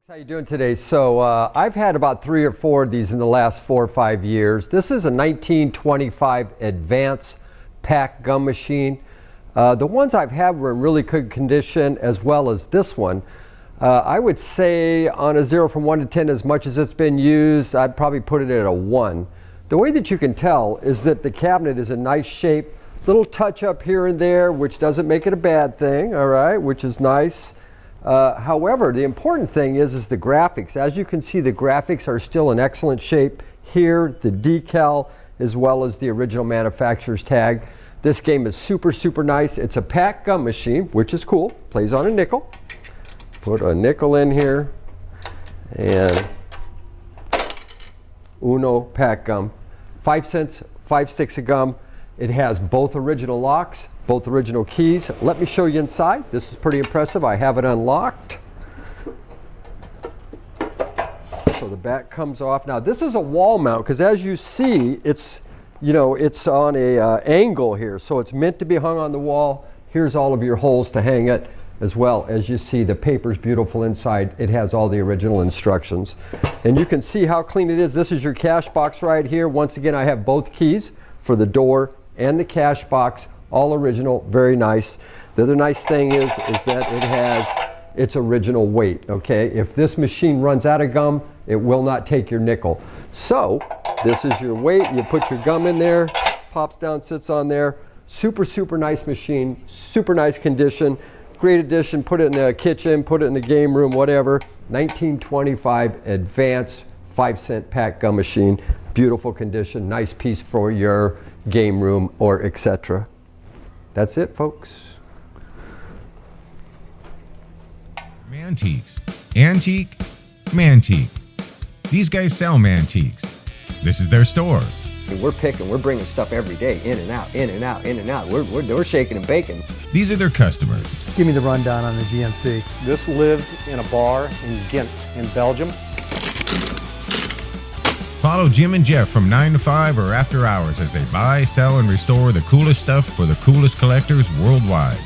How you doing today? So I've had about 3 or 4 of these in the last 4 or 5 years. This is a 1925 Advance pack gum machine. The ones I've had were in really good condition, as well as this one. I would say on a 0 from 1 to 10, as much as it's been used, I'd probably put it at a 1. The way that you can tell is that the cabinet is in nice shape. Little touch up here and there, which doesn't make it a bad thing, all right, which is nice. However, the important thing is the graphics. As you can see, the graphics are still in excellent shape here, the decal as well as the original manufacturer's tag. This game is super nice. It's a pack gum machine, which is cool. Plays on a nickel. Put a nickel in here and Uno pack gum. 5 cents, 5 sticks of gum. It has both original locks, both original keys. Let me show you inside. This is pretty impressive. I have it unlocked. So the back comes off. Now this is a wall mount because, as you see, it's on a angle here, so it's meant to be hung on the wall. Here's all of your holes to hang it, as well as you see the paper's beautiful inside. It has all the original instructions, and you can see how clean it is. This is your cash box right here. Once again, I have both keys for the door and the cash box, all original, very nice. The other nice thing is that it has its original weight, okay? If this machine runs out of gum, it will not take your nickel. So this is your weight. You put your gum in there, pops down, sits on there. Super nice machine, super nice condition. Great addition. Put it in the kitchen, put it in the game room, whatever. 1925 Advance 5-cent pack gum machine. Beautiful condition, nice piece for your game room or etc. That's it, folks. Mantiques. Antique, Mantique. These guys sell Mantiques. This is their store. We're bringing stuff every day, in and out, in and out, in and out. We're shaking and baking. These are their customers. Give me the rundown on the GMC. This lived in a bar in Ghent in Belgium. Follow Jim and Jeff from 9 to 5 or after hours as they buy, sell, and restore the coolest stuff for the coolest collectors worldwide.